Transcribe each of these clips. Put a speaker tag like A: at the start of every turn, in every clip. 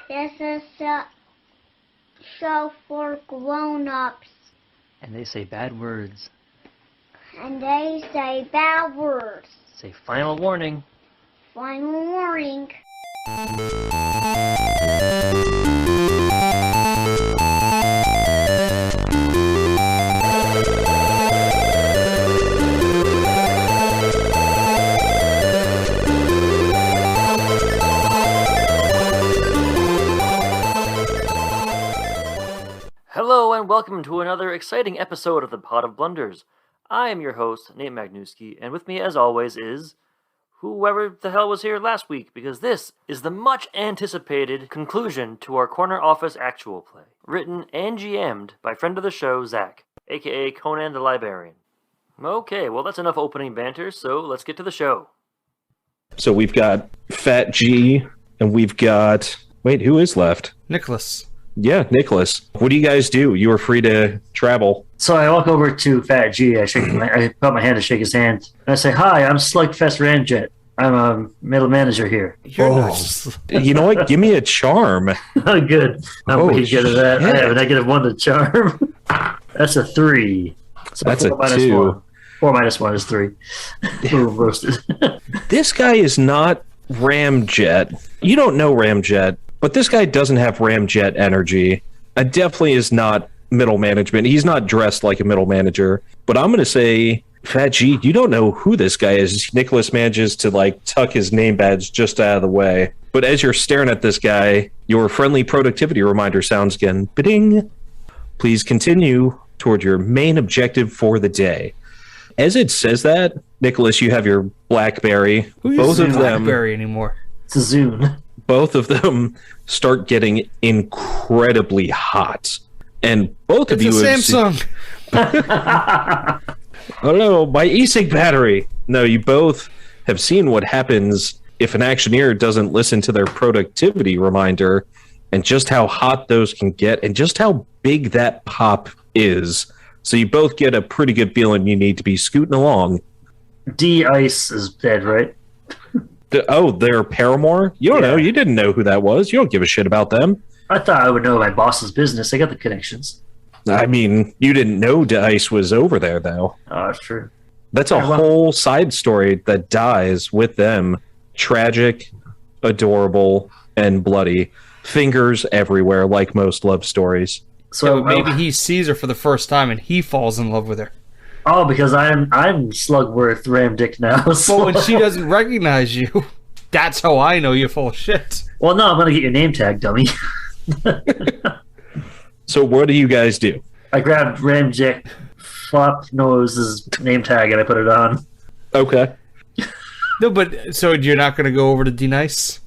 A: This is a show for grown-ups.
B: And they say bad words.
A: And they say bad words.
B: Say final warning.
A: Final warning.
B: Hello and welcome to another exciting episode of the Pot of Blunders. I am your host, Nate Magnuski, and with me as always is whoever the hell was here last week, because this is the much anticipated conclusion to our corner office actual play, written and GM'd by friend of the show, Zach, aka Conan the Librarian. Okay, well that's enough opening banter, so let's get to the show.
C: So we've got Fat G, and we've got... Wait, who is left?
D: Nicholas.
C: Yeah, Nicholas. What do you guys do? You are free to travel.
E: So I walk over to Fat G. I put my hand to shake his hand. And I say, "Hi, I'm Slugfest Ramjet. I'm a middle manager here."
C: You know what? Give me a charm.
E: Oh, good. I'm pretty good at that.
C: Shit.
E: I have a -1 to charm. That's a 3. So
C: That's a
E: 4
C: 2.
E: 1. 4 minus 1 is 3. Boom, roasted.
C: This guy is not Ramjet. You don't know Ramjet, but this guy doesn't have Ramjet energy. It definitely is not middle management. He's not dressed like a middle manager. But I'm going to say, Fat G, you don't know who this guy is. Nicholas manages to tuck his name badge just out of the way. But as you're staring at this guy, your friendly productivity reminder sounds again. Ba-ding. Please continue toward your main objective for the day. As it says that, Nicholas, you have your BlackBerry.
D: Who
C: Both
D: uses
C: of them.
D: BlackBerry anymore?
E: It's a Zune.
C: Both of them start getting incredibly hot. And both of you
D: It's a
C: have
D: Samsung.
C: Hello, my e-cig battery. No, you both have seen what happens if an Actioneer doesn't listen to their productivity reminder, and just how hot those can get, and just how big that pop is. So you both get a pretty good feeling you need to be scooting along.
E: D-Ice is dead, right?
C: They're Paramore? You don't know. You didn't know who that was. You don't give a shit about them.
E: I thought I would know my boss's business. I got the connections.
C: I mean, you didn't know Dice was over there, though.
E: Oh, that's true.
C: That's a whole side story that dies with them. Tragic, adorable, and bloody. Fingers everywhere, like most love stories.
E: So
D: maybe he sees her for the first time and he falls in love with her.
E: Oh, because I'm Slugworth Ramdick now. So.
D: But when she doesn't recognize you, that's how I know you're full of shit.
E: Well, no, I'm going to get your name tag, dummy.
C: So what do you guys do?
E: I grabbed Ramdick Flopnose's name tag and I put it on.
C: Okay.
D: No, but so you're not going to go over to D-Nice?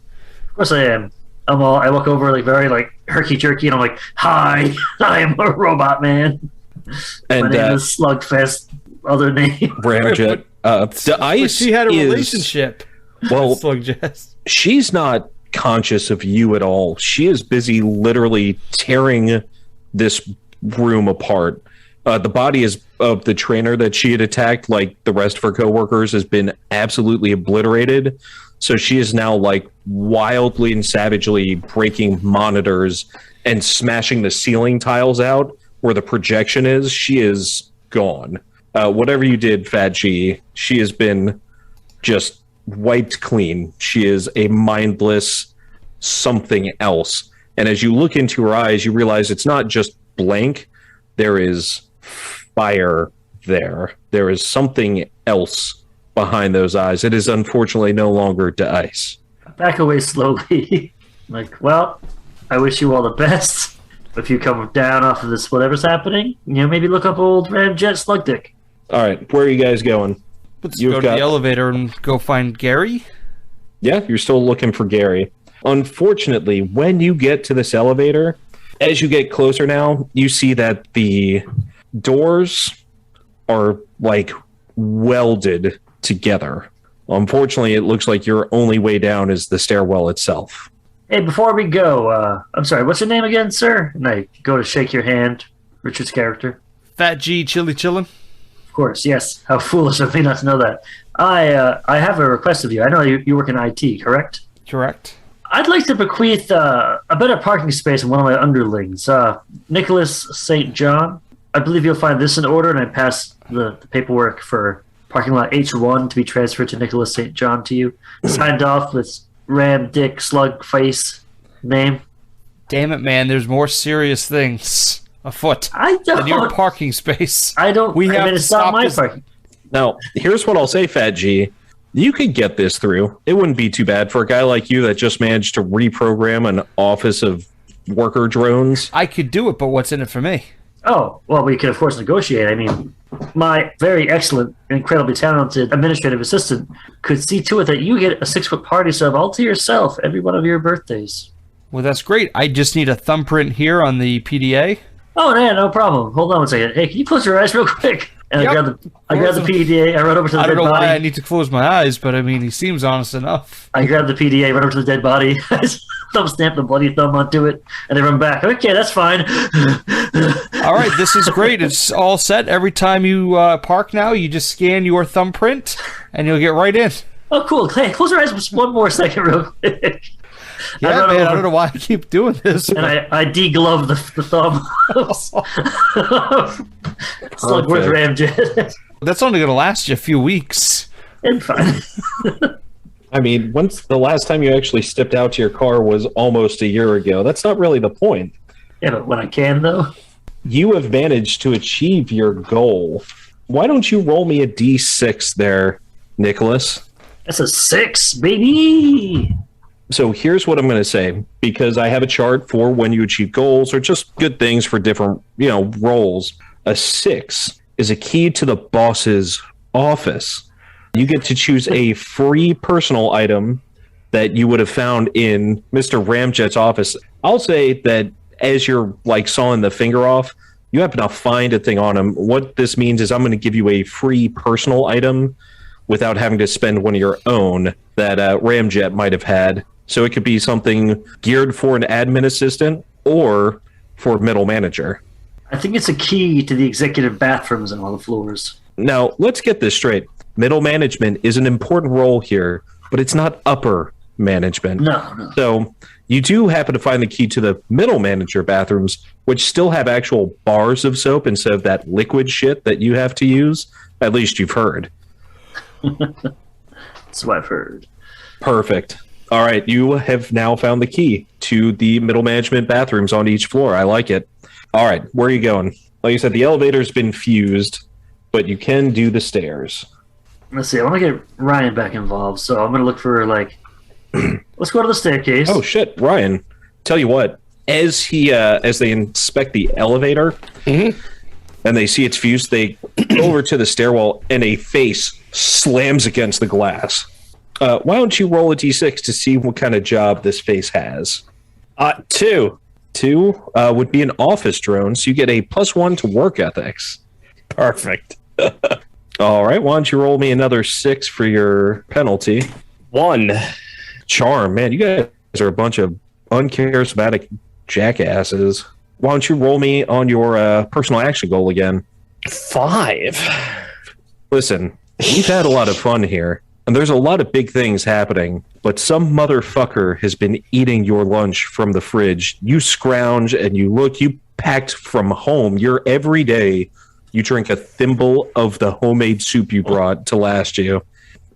E: Of course I am. I walk over very herky-jerky and I'm like, "Hi, I am a robot man.
C: And
E: my name is Slugfest. Other name."
C: Ramjet.
D: But she had a relationship.
C: Well,
D: Slugjet.
C: she's not conscious of you at all. She is busy literally tearing this room apart. The body of the trainer that she had attacked, like the rest of her coworkers, has been absolutely obliterated. So she is now wildly and savagely breaking monitors and smashing the ceiling tiles out where the projection is. She is gone. Whatever you did, Fat G, she has been just wiped clean. She is a mindless something else. And as you look into her eyes, you realize it's not just blank. There is fire there. There is something else behind those eyes. It is unfortunately no longer Dice.
E: Back away slowly. Well, I wish you all the best. If you come down off of this whatever's happening, maybe look up old Ramjet Slugdick.
C: All right, where are you guys going?
D: Let's go to the elevator and go find Gary.
C: Yeah, you're still looking for Gary. Unfortunately, when you get to this elevator, as you get closer now, you see that the doors are welded together. Unfortunately, it looks like your only way down is the stairwell itself.
E: Hey, before we go, I'm sorry, what's your name again, sir? And I go to shake your hand, Richard's character.
D: Fat G Chili Chillin'.
E: Of course, yes. How foolish of me not to know that. I have a request of you. I know you work in IT, correct?
D: Correct.
E: I'd like to bequeath a better parking space in one of my underlings, Nicholas St. John. I believe you'll find this in order, and I pass the paperwork for parking lot H1 to be transferred to Nicholas St. John to you. Signed off with Ram Dick Slug Face name.
D: Damn it, man! There's more serious things afoot
E: I don't.
D: than your parking space.
E: I don't.
D: We have to
E: it's not
D: stop
E: my
D: this.
E: parking.
C: Now, here's what I'll say, Fat G. You could get this through. It wouldn't be too bad for a guy like you that just managed to reprogram an office of worker drones.
D: I could do it, but what's in it for me?
E: Oh, well, we can, of course, negotiate. I mean, my very excellent, incredibly talented administrative assistant could see to it that you get a 6-foot party sub all to yourself every one of your birthdays.
D: Well, that's great. I just need a thumbprint here on the PDA.
E: Oh, yeah, no problem. Hold on one second. Hey, can you close your eyes real quick? And
D: Yep.
E: I grab the PDA, I run over to the
D: I
E: dead
D: don't know
E: body.
D: why I need to close my eyes, but I mean, he seems honest enough.
E: I grab the PDA, run over to the dead body, thumb stamp the bloody thumb onto it, and then run back. Okay, that's fine.
D: All right, this is great. It's all set. Every time you park now, you just scan your thumbprint, and you'll get right in.
E: Oh, cool. Hey, close your eyes just one more second real quick.
D: Yeah,
E: run
D: man,
E: over,
D: I don't know why I keep doing this.
E: And I deglove the thumb. Slugworth Ramjet.
D: That's only going to last you a few weeks.
E: It's fine.
C: I mean, once the last time you actually stepped out to your car was almost a year ago. That's not really the point.
E: Yeah, but when I can, though.
C: You have managed to achieve your goal. Why don't you roll me a d6 there, Nicholas?
E: That's a 6, baby.
C: So here's what I'm going to say, because I have a chart for when you achieve goals or just good things for different, roles. A 6 is a key to the boss's office. You get to choose a free personal item that you would have found in Mr. Ramjet's office. I'll say that as you're sawing the finger off, you happen to find a thing on him. What this means is I'm going to give you a free personal item without having to spend one of your own that Ramjet might have had. So it could be something geared for an admin assistant or for middle manager.
E: I think it's a key to the executive bathrooms on all the floors.
C: Now, let's get this straight. Middle management is an important role here, but it's not upper management.
E: No.
C: So you do happen to find the key to the middle manager bathrooms, which still have actual bars of soap instead of that liquid shit that you have to use. At least you've heard.
E: That's what I've heard.
C: Perfect. All right, you have now found the key to the middle management bathrooms on each floor. I like it. All right, where are you going? Like I said, the elevator's been fused, but you can do the stairs.
E: Let's see. I want to get Ryan back involved, so I'm going to look for let's go to the staircase.
C: Oh shit, Ryan! Tell you what, as they inspect the elevator and they see it's fused, they go over to the stairwell and a face slams against the glass. Why don't you roll a d6 to see what kind of job this face has?
F: 2.
C: 2 would be an office drone, so you get a +1 to work ethics.
F: Perfect.
C: All right, why don't you roll me another 6 for your penalty?
F: 1.
C: Charm, man, you guys are a bunch of uncharismatic jackasses. Why don't you roll me on your personal action goal again?
F: 5.
C: Listen, we've had a lot of fun here, and there's a lot of big things happening, but some motherfucker has been eating your lunch from the fridge. You scrounge and you look, you packed from home. You're every day, you drink a thimble of the homemade soup you brought to last you,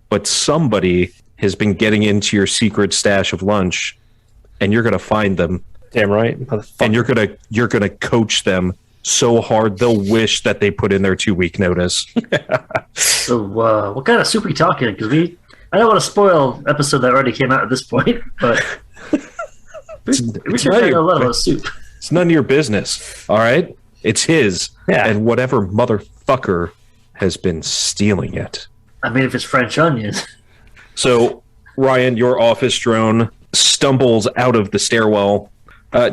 C: but somebody has been getting into your secret stash of lunch, and you're going to find them.
F: Damn right.
C: And you're gonna coach them so hard they'll wish that they put in their 2-week notice.
E: So, what kind of soup are we talking? Because I don't want to spoil episode that already came out at this point, but we should have a lot of soup.
C: It's none of your business, all right? It's his, and whatever motherfucker has been stealing it.
E: I mean, if it's French onions.
C: So, Ryan, your office drone stumbles out of the stairwell.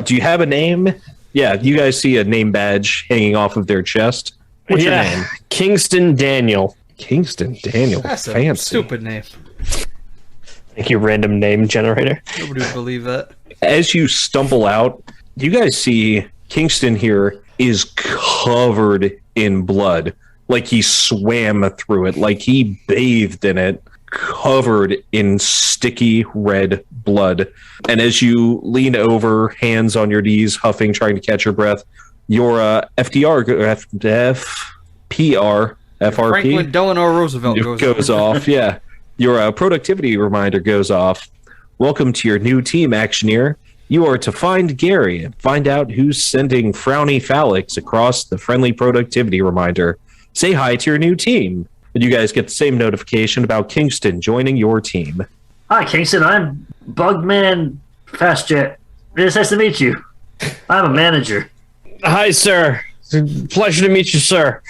C: Do you have a name? Yeah, you guys see a name badge hanging off of their chest. What's your name?
F: Kingston Daniel.
C: Kingston Daniel.
D: That's
C: Fancy.
D: a stupid name.
F: Thank you, random name generator.
D: Nobody would believe that.
C: As you stumble out, you guys see Kingston here is covered in blood. Like he swam through it, like he bathed in it. covered in sticky red blood. And as you lean over, hands on your knees, huffing, trying to catch your breath, your FPR,
D: Franklin Delano Roosevelt
C: goes off. Yeah. Your productivity reminder goes off. Welcome to your new team, Actioneer. You are to find Gary and find out who's sending frowny phallics across the friendly productivity reminder. Say hi to your new team. And you guys get the same notification about Kingston joining your team.
E: Hi, Kingston. I'm Bugman Fastjet. It's nice to meet you. I'm a manager.
F: Hi, sir. Pleasure to meet you, sir.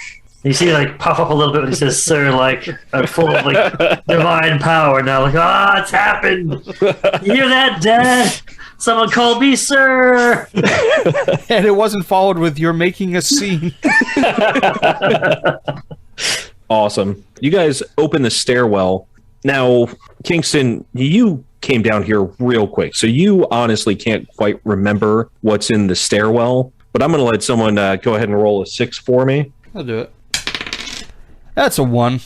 E: You see, like, pop up a little bit when he says, "Sir," like, I'm full of like divine power now. Like, it's happened. You hear that, Dad? Someone called me, sir.
D: And it wasn't followed with "you're making a scene."
C: Awesome. You guys open the stairwell. Now, Kingston, you came down here real quick, so you honestly can't quite remember what's in the stairwell. But I'm going to let someone go ahead and roll a 6 for me.
D: I'll do it. That's a 1.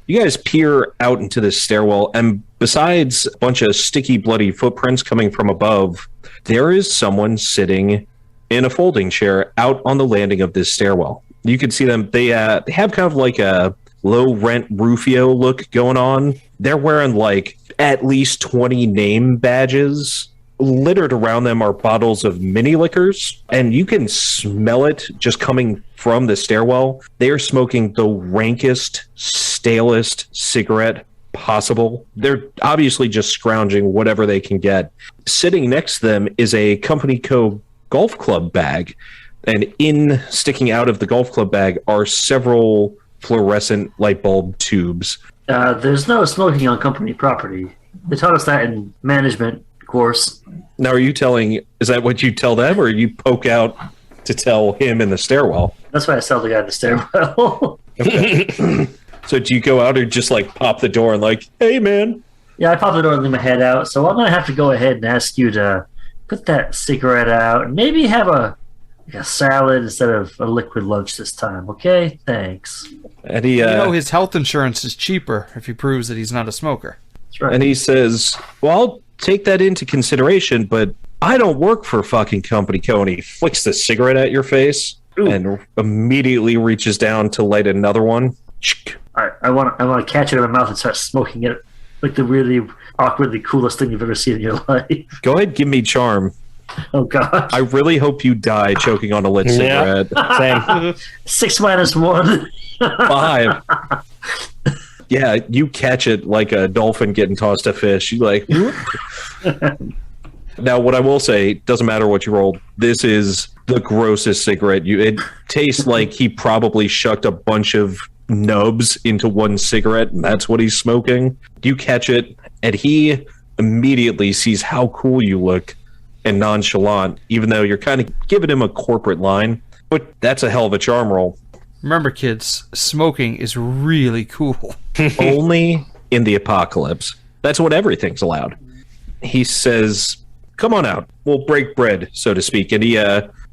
C: You guys peer out into this stairwell, and besides a bunch of sticky, bloody footprints coming from above, there is someone sitting in a folding chair out on the landing of this stairwell. You can see them. They have kind of like a low-rent Rufio look going on. They're wearing like at least 20 name badges. Littered around them are bottles of mini liquors, and you can smell it just coming from the stairwell. They are smoking the rankest, stalest cigarette possible. They're obviously just scrounging whatever they can get. Sitting next to them is a Company Co. golf club bag, and sticking out of the golf club bag are several fluorescent light bulb tubes.
E: There's no smoking on company property. They taught us that in management course.
C: Now, is that what you tell them, or you poke out to tell him in the stairwell?
E: That's why I tell the guy in the stairwell.
C: Okay. So do you go out or just like pop the door and like, hey, man?
E: Yeah, I pop the door and leave my head out. So I'm going to have to go ahead and ask you to put that cigarette out and maybe have a salad instead of a liquid lunch this time. Okay? Thanks.
C: And he,
D: his health insurance is cheaper if he proves that he's not a smoker.
E: That's right.
C: And he says, well, I'll take that into consideration, but I don't work for fucking Company Co. And he flicks the cigarette at your face. Ooh. And immediately reaches down to light another one.
E: I want to catch it in my mouth and start smoking it like the really awkwardly coolest thing you've ever seen in your life.
C: Go ahead, give me charm.
E: Oh God!
C: I really hope you die choking on a lit cigarette.
F: Same.
E: 6 minus 1.
C: 5. Yeah, you catch it like a dolphin getting tossed a fish. You like. Now, what I will say, doesn't matter what you rolled. This is the grossest cigarette. It tastes like he probably shucked a bunch of nubs into one cigarette, and that's what he's smoking. You catch it, and he immediately sees how cool you look and nonchalant, even though you're kind of giving him a corporate line. But that's a hell of a charm roll.
D: Remember, kids, smoking is really cool.
C: Only in the apocalypse. That's when everything's allowed. He says, come on out. We'll break bread, so to speak. And he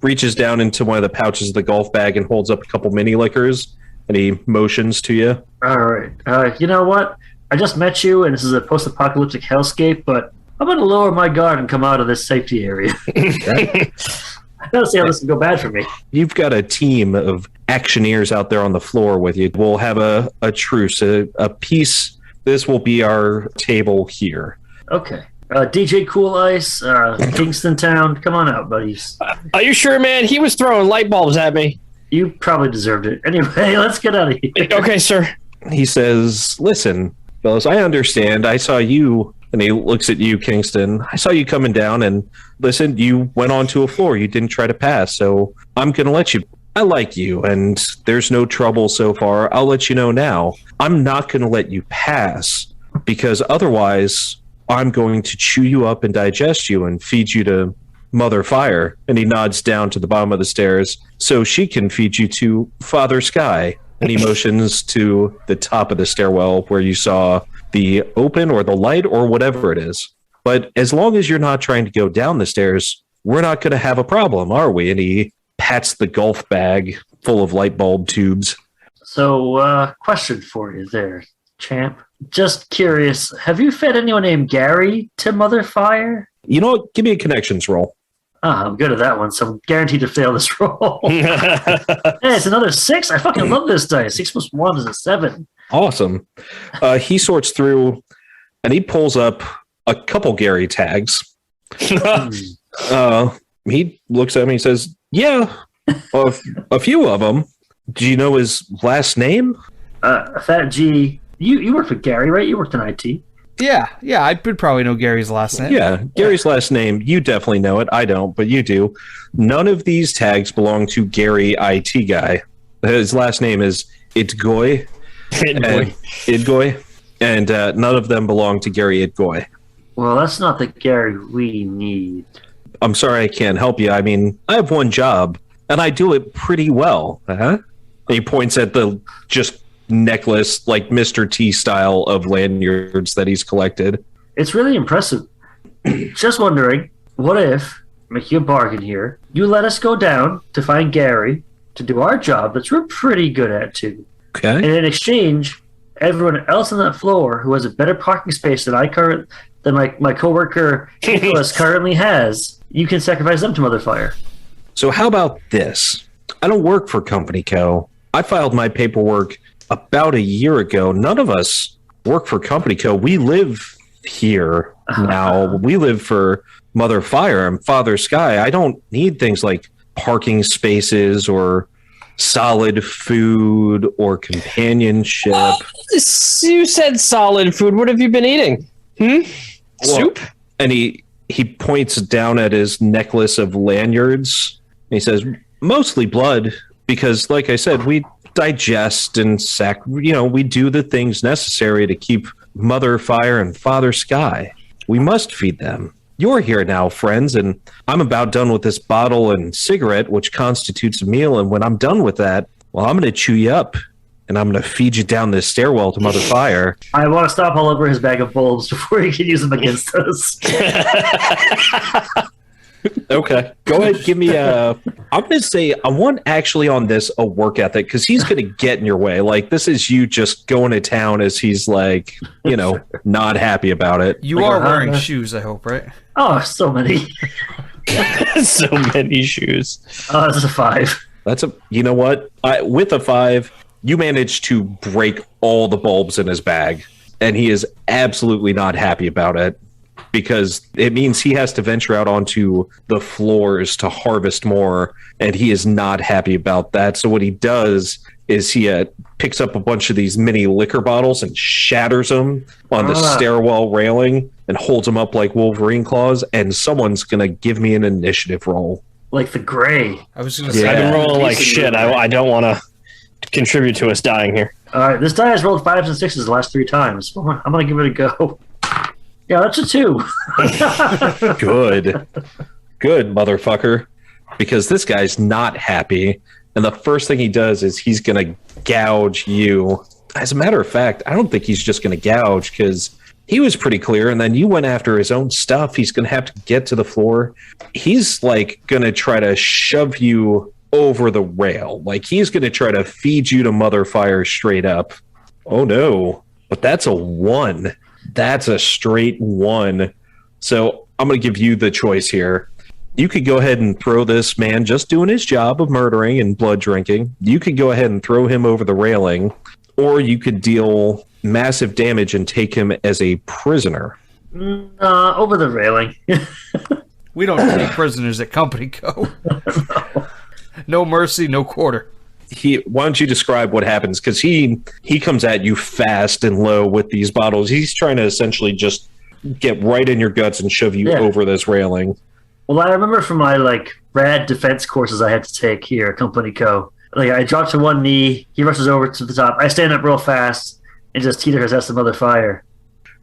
C: reaches down into one of the pouches of the golf bag and holds up a couple mini liquors. And he motions to you.
E: All right. You know what? I just met you, and this is a post-apocalyptic hellscape, but I'm going to lower my guard and come out of this safety area. I don't see how this can go bad for me.
C: You've got a team of Actioneers out there on the floor with you. We'll have a truce, a peace. This will be our table here.
E: Okay. DJ Cool Ice, Kingston Town, come on out, buddies.
F: Are you sure, man? He was throwing light bulbs at me.
E: You probably deserved it. Anyway, let's get out of here.
F: Okay, sir.
C: He says, listen, fellas, I understand. I saw you, and he looks at you, Kingston. I saw you coming down, and listen, you went onto a floor. You didn't try to pass, so I'm going to let you. I like you, and there's no trouble so far. I'll let you know now. I'm not going to let you pass, because otherwise I'm going to chew you up and digest you and feed you to Mother Fire. And he nods down to the bottom of the stairs so she can feed you to Father Sky. And he motions to the top of the stairwell where you saw the open or the light or whatever it is. But as long as you're not trying to go down the stairs, we're not going to have a problem, are we? And he pats the golf bag full of light bulb tubes.
E: So, question for you there, champ. Just curious, have you fed anyone named Gary to Mother Fire?
C: You know what? Give me a connections roll.
E: I'm good at that one, so I'm guaranteed to fail this roll. Hey, it's another 6. I fucking love this dice. 6 plus 1 is a 7.
C: Awesome. He sorts through and he pulls up a couple Gary tags. He looks at me and says, yeah, a few of them. Do you know his last name?
E: Fat G, you worked with Gary, right? You worked in IT.
D: Yeah, I would probably know Gary's last name.
C: Yeah, Gary's last name. You definitely know it. I don't, but you do. None of these tags belong to Gary IT guy. His last name is Idgoy. Idgoy. And none of them belong to Gary Idgoy.
E: Well, that's not the Gary we need.
C: I'm sorry I can't help you. I mean, I have one job, and I do it pretty well. And he points at the just necklace, like Mr. T style of lanyards that he's collected.
E: It's really impressive. Just wondering, what if, make you a bargain here, you let us go down to find Gary to do our job that we're pretty good at too.
C: Okay.
E: And in exchange, everyone else on that floor who has a better parking space than my coworker Nicholas currently has, you can sacrifice them to Mother Fire.
C: So how about this? I don't work for Company Co. I filed my paperwork about a year ago. None of us work for Company Co. We live here now. We live for Mother Fire and Father Sky. I don't need things like parking spaces or solid food or companionship.
F: You said solid food. What have you been eating? Soup?
C: And he points down at his necklace of lanyards. And he says, mostly blood, because like I said, we digest and we do the things necessary to keep Mother Fire and Father Sky. We must feed them. You're here now, friends, and I'm about done with this bottle and cigarette, which constitutes a meal, and when I'm done with that, well, I'm going to chew you up, and I'm going to feed you down this stairwell to Mother Fire.
E: I want to stop all over his bag of bulbs before he can use them against us.
C: Okay. Go ahead, give me I'm going to say I want actually on this a work ethic, because he's going to get in your way. Like, this is you just going to town as he's like, not happy about it.
D: You are wearing shoes, I hope, right?
E: Oh, so many.
F: So many shoes.
E: That's a 5.
C: That's you know what? With a 5, you managed to break all the bulbs in his bag, and he is absolutely not happy about it, because it means he has to venture out onto the floors to harvest more, and he is not happy about that. So what he does is he picks up a bunch of these mini liquor bottles and shatters them on the stairwell railing and holds them up like Wolverine claws, and someone's going to give me an initiative roll.
E: Like the gray.
D: I was going to say,
F: I've been rolling like shit. I don't want to contribute to us dying here.
E: All right, this die has rolled 5s and 6s the last 3 times. I'm going to give it a go. Yeah, that's a 2.
C: Good, motherfucker. Because this guy's not happy, and the first thing he does is he's going to gouge you. As a matter of fact, I don't think he's just going to gouge, because he was pretty clear, and then you went after his own stuff. He's going to have to get to the floor. He's like going to try to shove you over the rail. Like, he's going to try to feed you to Mother Fire straight up. Oh no, but that's a 1. That's a straight 1. So I'm going to give you the choice here. You could go ahead and throw this man just doing his job of murdering and blood drinking. You could go ahead and throw him over the railing, or you could deal massive damage and take him as a prisoner.
E: Over the railing.
D: we don't take prisoners at Company Co. No mercy, no quarter.
C: Why don't you describe what happens? Because he comes at you fast and low with these bottles. He's trying to essentially just get right in your guts and shove you over this railing.
E: Well, I remember from my rad defense courses I had to take here at Company Co. I drop to one knee, he rushes over to the top. I stand up real fast and just teeter his ass to Mother Fire.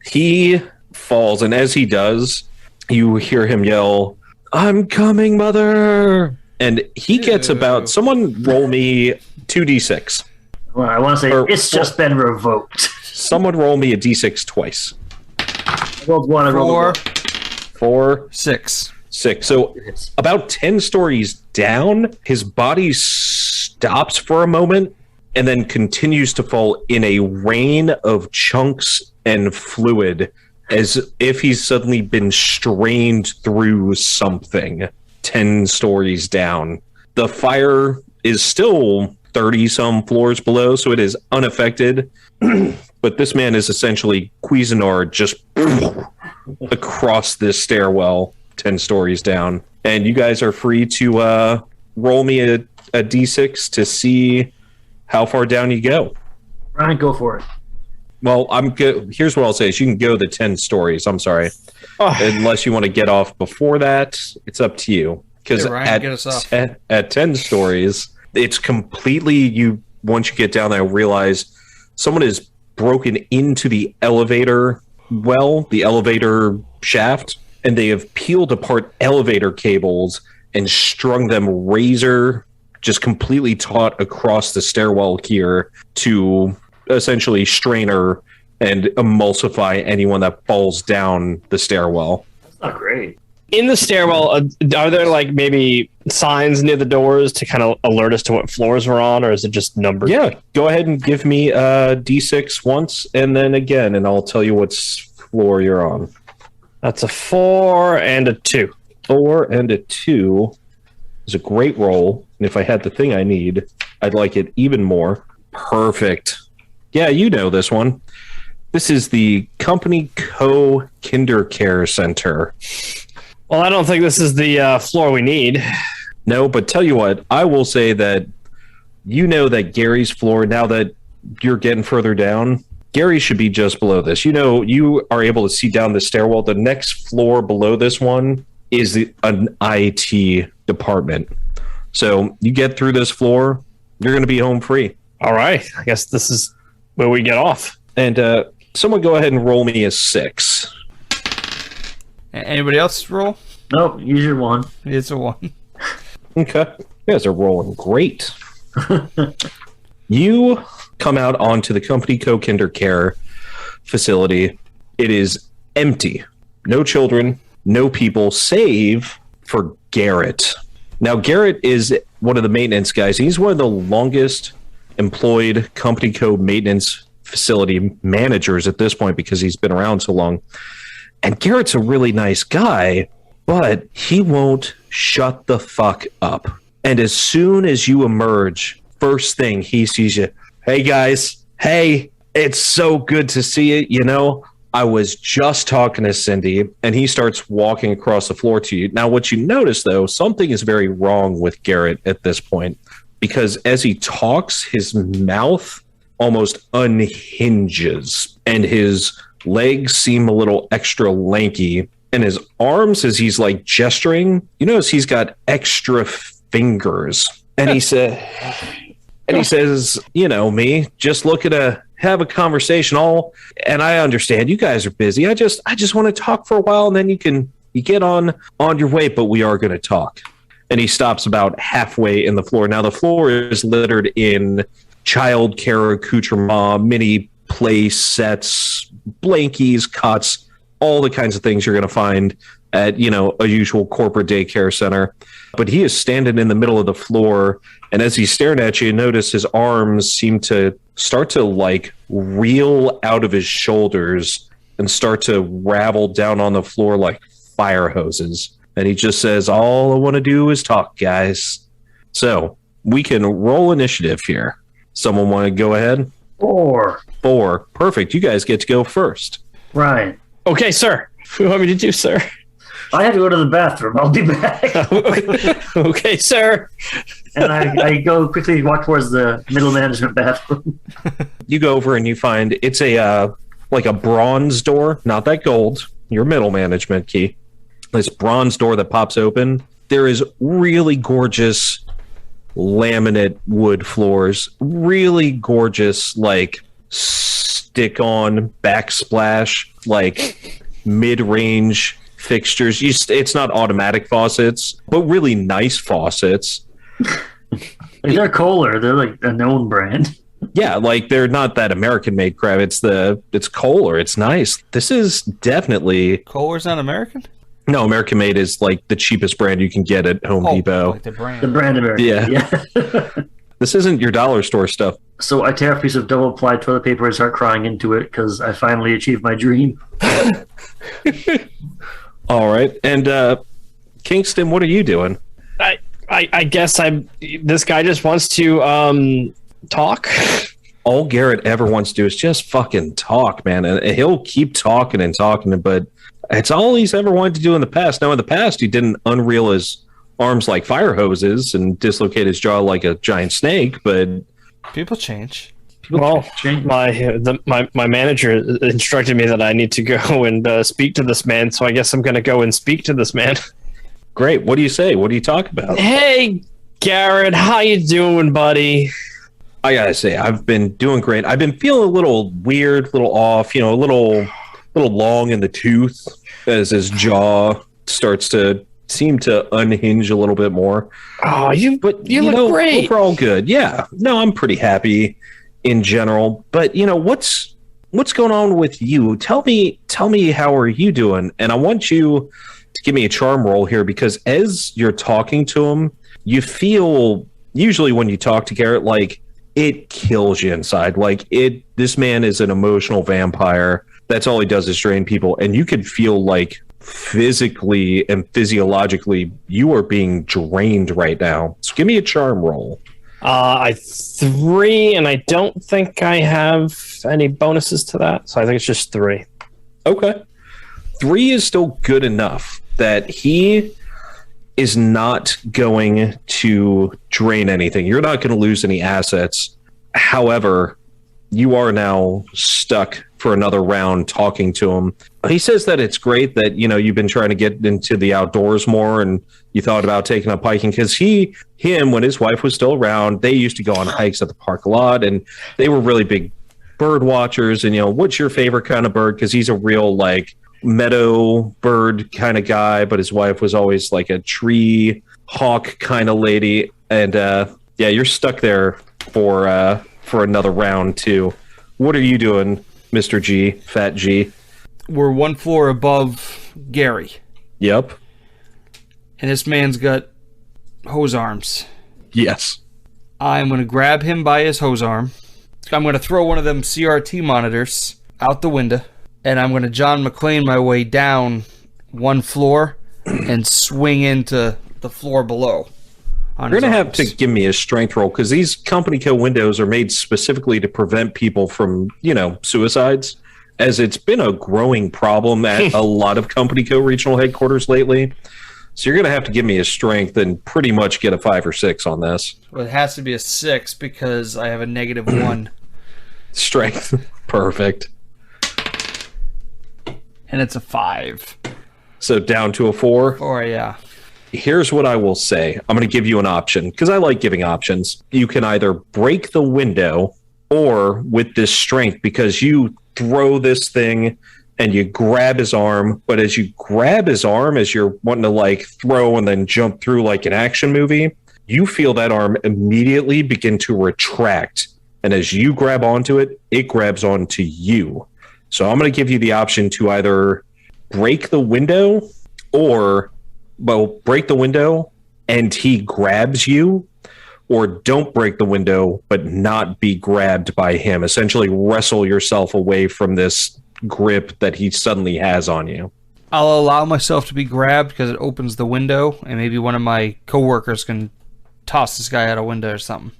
C: He falls, and as he does, you hear him yell, "I'm coming, Mother!" And he gets about... Someone roll me 2d6.
E: Well, I want to say it's just been revoked.
C: Someone roll me a d6 twice.
E: I rolled 1. I rolled
C: 4.
D: 6.
C: 6. So about 10 stories down, his body stops for a moment, and then continues to fall in a rain of chunks and fluid as if he's suddenly been strained through something 10 stories down. The fire is still 30-some floors below, so it is unaffected. But this man is essentially Cuisinart just across this stairwell 10 stories down. And you guys are free to roll me a d6 to see how far down you go.
E: Ryan, go for it.
C: Well, here's what I'll say is you can go the 10 stories. I'm sorry. Unless you want to get off before that, it's up to you. Because at 10 stories, it's completely, once you get down there, realize someone has broken into the elevator the elevator shaft, and they have peeled apart elevator cables and strung them just completely taut across the stairwell here to essentially strainer and emulsify anyone that falls down the stairwell.
E: That's not great.
F: In the stairwell, are there like maybe signs near the doors to kind of alert us to what floors we're on, or is it just numbers?
C: Yeah, go ahead and give me a D6 once and then again, and I'll tell you what floor you're on.
F: That's a 4 and a 2.
C: 4 and a 2 is a great roll, and if I had the thing I need, I'd like it even more. Perfect. Yeah, you know this one. This is the Company Co. Kindercare Center.
F: Well, I don't think this is the floor we need.
C: No, but tell you what, I will say that you know that Gary's floor, now that you're getting further down, Gary should be just below this. You know, you are able to see down the stairwell. The next floor below this one is an IT department. So you get through this floor, you're going to be home free.
F: All right. I guess this is where we get off.
C: And someone go ahead and roll me a 6.
D: Anybody else roll?
E: Nope, use your 1.
D: It's a 1.
C: Okay. You guys are rolling great. You come out onto the Company Co. Kindercare facility. It is empty. No children, no people, save for Garrett. Now, Garrett is one of the maintenance guys. He's one of the longest employed Company Co. maintenance facility managers at this point because he's been around so long. And Garrett's a really nice guy, but he won't shut the fuck up. And as soon as you emerge, first thing he sees you, hey guys, hey, it's so good to see you. You know, I was just talking to Cindy, and he starts walking across the floor to you. Now, what you notice, though, something is very wrong with Garrett at this point, because as he talks, his mouth almost unhinges, and his legs seem a little extra lanky, and his arms, as he's like gesturing, you notice he's got extra fingers. And he says, you know me, just looking to have a conversation. And I understand you guys are busy. I just want to talk for a while, and then you get on your way, but we are going to talk. And he stops about halfway in the floor. Now the floor is littered in child care accoutrement, mini play sets, blankies, cots, all the kinds of things you're going to find at, you know, a usual corporate daycare center. But he is standing in the middle of the floor, and as he's staring at you notice his arms seem to start to like reel out of his shoulders and start to ravel down on the floor like fire hoses. And he just says, all I want to do is talk, guys. So we can roll initiative here. Someone want to go ahead?
E: 4.
C: Perfect. You guys get to go first.
E: Ryan.
F: Okay, sir. What do you want me to do, sir?
E: I have to go to the bathroom. I'll be back.
F: Okay, sir.
E: And I go quickly walk towards the middle management bathroom.
C: You go over and you find it's a like a bronze door, not that gold, your middle management key. This bronze door that pops open. There is really gorgeous laminate wood floors, really gorgeous like stick-on backsplash, like mid-range fixtures. It's not automatic faucets, but really nice faucets.
E: They're Kohler. They're like a known brand.
C: Yeah, like they're not that American-made crap. It's Kohler. It's nice. This is definitely
D: Kohler's not American?
C: No, American Made is like the cheapest brand you can get at Home Depot.
D: Like the brand.
E: The brand American.
C: Yeah. This isn't your dollar store stuff.
E: So I tear a piece of double-ply toilet paper and start crying into it because I finally achieved my dream.
C: All right. And Kingston, what are you doing?
F: I guess this guy just wants to talk.
C: All Garrett ever wants to do is just fucking talk, man. And he'll keep talking and talking, but it's all he's ever wanted to do in the past. Now, in the past, he didn't unreel his arms like fire hoses and dislocate his jaw like a giant snake, but
D: People change.
F: Well, my manager instructed me that I need to go and speak to this man, so I guess I'm going to go and speak to this man.
C: Great. What do you say? What do you talk about?
F: Hey, Garrett, how you doing, buddy?
C: I gotta say, I've been doing great. I've been feeling a little weird, a little off, a little long in the tooth as his jaw starts to seem to unhinge a little bit more.
F: Oh, you look great.
C: Overall good. Yeah. No, I'm pretty happy in general. But what's going on with you? Tell me how are you doing? And I want you to give me a charm roll here, because as you're talking to him, you feel, usually when you talk to Garrett, like it kills you inside. Like this man is an emotional vampire. That's all he does is drain people. And you could feel like physically and physiologically you are being drained right now. So give me a charm roll.
F: I 3, and I don't think I have any bonuses to that. So I think it's just 3.
C: Okay. 3 is still good enough that he is not going to drain anything. You're not going to lose any assets. However, you are now stuck for another round talking to him. He says that it's great that, you've been trying to get into the outdoors more and you thought about taking up hiking, because when his wife was still around, they used to go on hikes at the park a lot, and they were really big bird watchers. And, what's your favorite kind of bird? Because he's a real, meadow bird kind of guy, but his wife was always like a tree hawk kind of lady. And you're stuck there for another round too. What are you doing, Mr. G, Fat G?
D: We're one floor above Gary,
C: Yep.
D: and this man's got hose arms.
C: Yes.
D: I'm going to grab him by his hose arm. I'm going to throw one of them CRT monitors out the window, and I'm going to John McClane my way down one floor and swing into the floor below.
C: You're going to have to give me a strength roll, because these company co windows are made specifically to prevent people from, suicides, as it's been a growing problem at a lot of company co regional headquarters lately. So you're going to have to give me a strength and pretty much get a 5 or 6 on this.
D: Well, it has to be a 6 because I have a -1.
C: Strength. Perfect.
D: And it's a 5.
C: So down to a 4.
D: 4, yeah.
C: Here's what I will say. I'm going to give you an option, because I like giving options. You can either break the window, or with this strength, because you throw this thing and you grab his arm, but as you grab his arm, as you're wanting to throw and then jump through like an action movie, you feel that arm immediately begin to retract. And as you grab onto it, it grabs onto you. So I'm going to give you the option to either break the window, or break the window and he grabs you, or don't break the window but not be grabbed by him. Essentially wrestle yourself away from this grip that he suddenly has on you.
D: I'll allow myself to be grabbed because it opens the window, and maybe one of my coworkers can toss this guy out a window or something.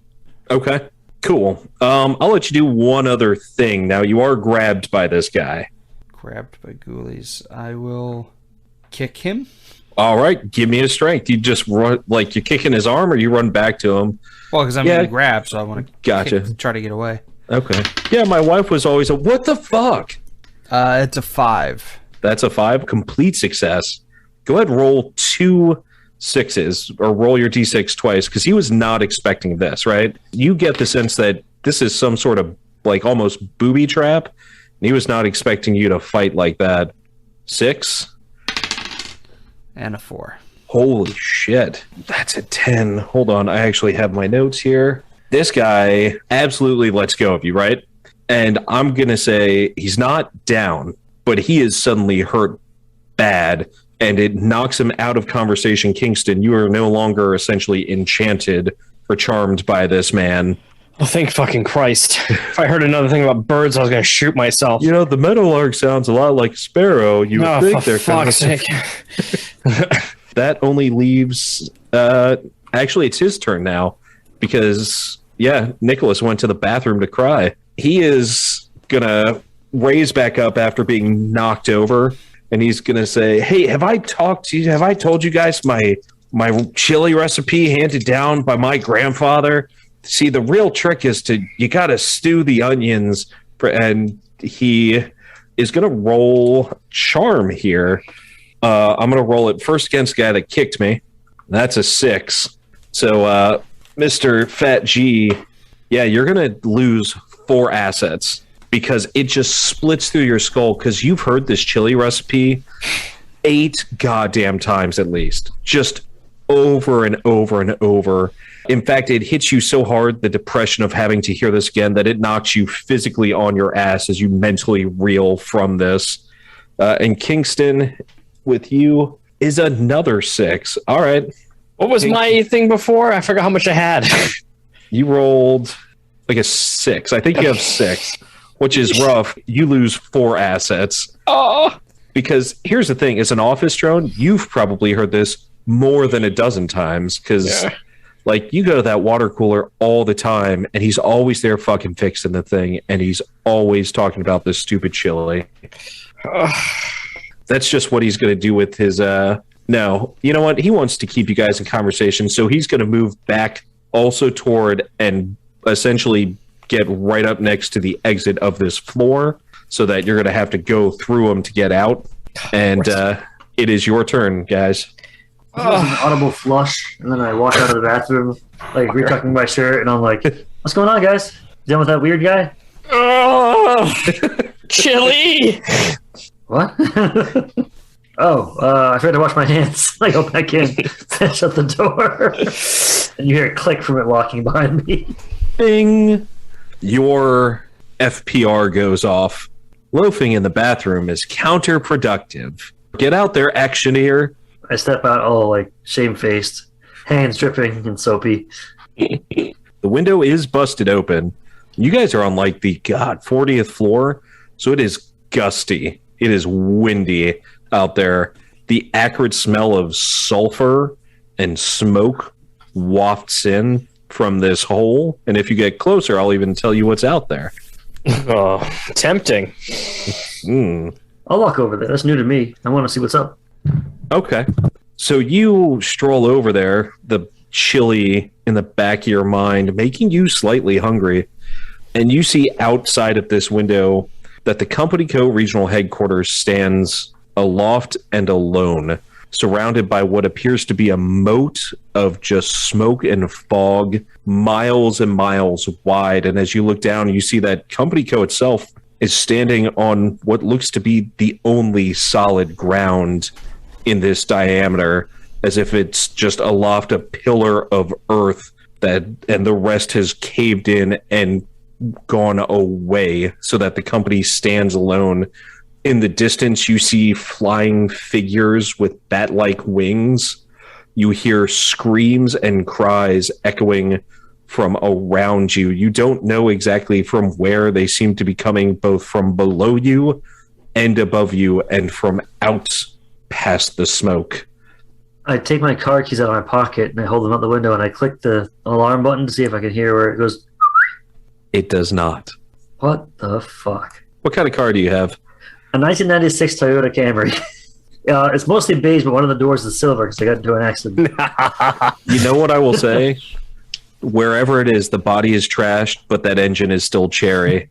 C: Okay, cool. I'll let you do one other thing. Now, you are grabbed by this guy.
D: Grabbed by ghoulies. I will kick him.
C: All right, give me a strength. You just run, you're kicking his arm, or you run back to him?
D: Well, because I'm getting grabbed, so I want to
C: Gotcha.
D: Try to get away.
C: Okay. Yeah, my wife was always what the fuck?
D: It's a 5.
C: That's a 5. Complete success. Go ahead and roll 2 6s, or roll your d6 twice, because he was not expecting this, right? You get the sense that this is some sort of almost booby trap, and he was not expecting you to fight like that. 6.
D: And a 4.
C: Holy shit. That's a 10. Hold on. I actually have my notes here. This guy absolutely lets go of you, right? And I'm going to say he's not down, but he is suddenly hurt bad, and it knocks him out of conversation. Kingston, you are no longer essentially enchanted or charmed by this man.
F: Oh, thank fucking Christ. If I heard another thing about birds, I was going to shoot myself.
C: You know, the meadowlark sounds a lot like a sparrow. You would think
F: for
C: they're
F: fuck's sake.
C: That only leaves... actually, it's his turn now. Because, yeah, Nicholas went to the bathroom to cry. He is going to raise back up after being knocked over. And he's going to say, hey, have I told you guys my chili recipe handed down by my grandfather? See, the real trick is you got to stew the onions, and he is going to roll charm here. I'm going to roll it first against the guy that kicked me. That's a 6. So, Mr. Fat G, yeah, you're going to lose 4 assets because it just splits through your skull because you've heard this chili recipe 8 goddamn times at least. Just over and over and over. In fact, it hits you so hard, the depression of having to hear this again, that it knocks you physically on your ass as you mentally reel from this. And Kingston, with you, is another 6. All right.
F: What was my thing before? I forgot how much I had.
C: You rolled like a 6. I think you have 6, which is rough. You lose 4 assets.
F: Oh.
C: Because here's the thing. As an office drone, you've probably heard this more than a dozen times because... Yeah. Like, you go to that water cooler all the time, and he's always there fucking fixing the thing, and he's always talking about this stupid chili. That's just what he's going to do with his... No, you know what? He wants to keep you guys in conversation, so he's going to move back also toward and essentially get right up next to the exit of this floor so that you're going to have to go through them to get out. And it is your turn, guys.
E: It was an audible flush, and then I walk out of the bathroom, like retucking my shirt, and I'm like, "What's going on, guys? You done with that weird guy?"
F: Oh, chili.
E: What? I forgot to wash my hands. I go back in, shut the door, and you hear a click from it locking behind me.
C: Bing! Your FPR goes off. Loafing in the bathroom is counterproductive. Get out there, Actioneer.
E: I step out all like shamefaced, hands dripping and soapy.
C: The window is busted open. You guys are on like the 40th floor, so it is gusty. It is windy out there. The acrid smell of sulfur and smoke wafts in from this hole, and if you get closer, I'll even tell you what's out there.
F: Oh, tempting.
E: I'll walk over there. That's new to me. I want to see what's up.
C: Okay. So you stroll over there, the chili in the back of your mind, making you slightly hungry. And you see outside of this window that the Company Co. regional headquarters stands aloft and alone, surrounded by what appears to be a moat of just smoke and fog, miles and miles wide. And as you look down, you see that Company Co. itself is standing on what looks to be the only solid ground in this diameter, as if it's just aloft a pillar of earth and the rest has caved in and gone away so that the company stands alone. In the distance, you see flying figures with bat-like wings. You hear screams and cries echoing from around you. You don't know exactly from where. They seem to be coming both from below you and above you and from out past the smoke.
E: I take my car keys out of my pocket and I hold them out the window and I click the alarm button to see if I can hear where it goes.
C: It does not.
E: What the fuck?
C: What kind of car do you have?
E: A 1996 Toyota Camry. It's mostly beige, but one of the doors is silver because I got into an accident.
C: You know what I will say? Wherever it is, the body is trashed, but that engine is still cherry.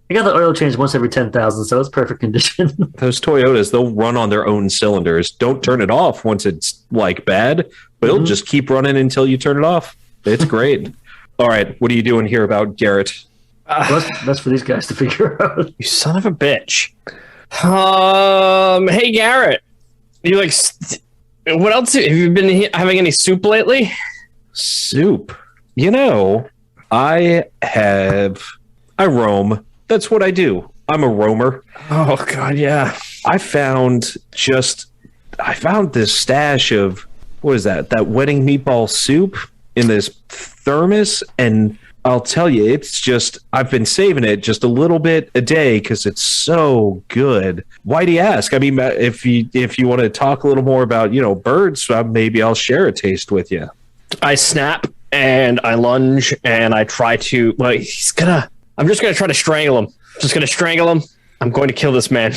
E: I got the oil changed once every 10,000, so it's perfect condition.
C: Those Toyotas, they'll run on their own cylinders. Don't turn it off once it's like bad, but it'll just keep running until you turn it off. It's great. All right, what are you doing here about Garrett?
E: That's for these guys to figure out.
F: You son of a bitch. Hey Garrett, you what else have you been having? Any soup lately?
C: Soup? You know, I roam. That's what I do. I'm a roamer.
F: Oh god, yeah.
C: I found this stash of, what is that? That wedding meatball soup? in this thermos, and I'll tell you, it's just, I've been saving it just a little bit a day because it's so good. Why do you ask? I mean, if you want to talk a little more about, birds, maybe I'll share a taste with you.
F: I snap and I lunge and I try to, I'm just going to try to strangle him. Just going to strangle him. I'm going to kill this man.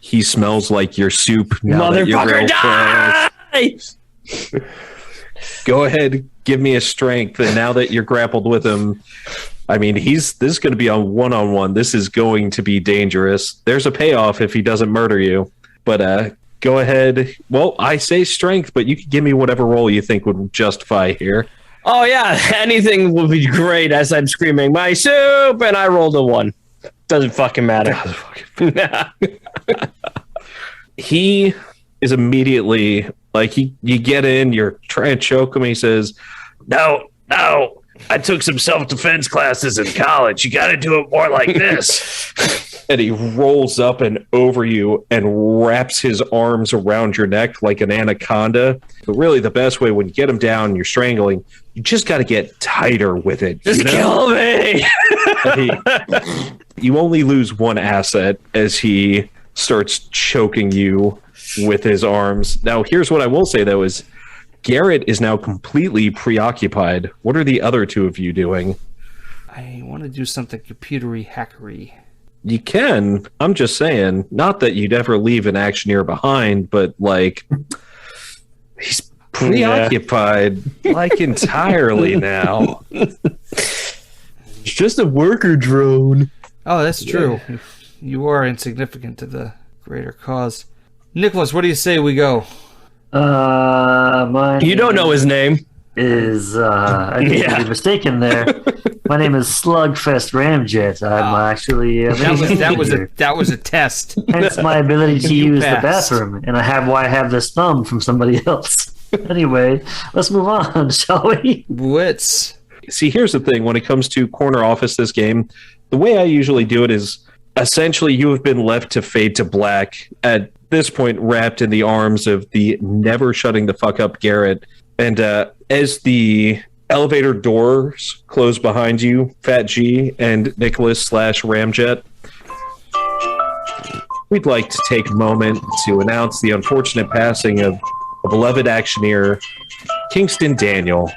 C: He smells like your soup. Now
F: Motherfucker, die!
C: Go ahead, give me a strength. And now that you're grappled with him, I mean, this is going to be a one-on-one. This is going to be dangerous. There's a payoff if he doesn't murder you. But go ahead. Well, I say strength, but you can give me whatever roll you think would justify here.
F: Oh, yeah. Anything would be great as I'm screaming, my soup! And I rolled a 1. Doesn't fucking matter.
C: He is immediately like, you get in, you're trying to choke him. He says, no, I took some self-defense classes in college. You got to do it more like this. And he rolls up and over you and wraps his arms around your neck like an anaconda. But really, the best way, when you get him down, you're strangling, you just got to get tighter with it.
F: Just kill me!
C: You only lose one asset as he starts choking you with his arms. Now, here's what I will say, though, is Garrett is now completely preoccupied. What are the other two of you doing?
D: I want to do something computery hackery.
C: You can. I'm just saying, not that you'd ever leave an Actioneer behind, but he's preoccupied entirely now.
F: It's just a worker drone.
D: Oh, that's true. Yeah. You are insignificant to the greater cause. Nicholas, what do you say we go?
F: You don't know his name.
E: I think you're mistaken there. My name is Slugfest Ramjet. I'm actually
D: that was a test.
E: Hence my ability to use the bathroom, and I have this thumb from somebody else. Anyway, let's move on, shall we?
D: Blitz.
C: See, here's the thing. When it comes to corner office this game, the way I usually do it is essentially you have been left to fade to black at this point, wrapped in the arms of the never shutting the fuck up Garrett. And as the elevator doors close behind you, Fat G and Nicholas / Ramjet, we'd like to take a moment to announce the unfortunate passing of a beloved Actioneer, Kingston Daniel.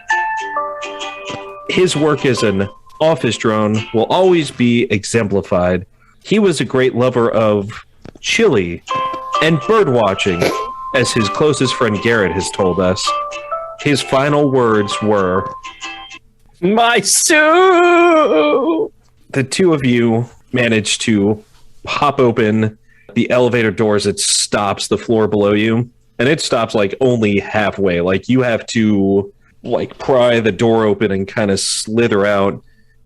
C: His work as an office drone will always be exemplified. He was a great lover of chili and bird watching, as his closest friend Garrett has told us. His final words were, "My soup!" The two of you managed to pop open the elevator doors. It stops the floor below you, and it stops only halfway. You have to pry the door open and kind of slither out.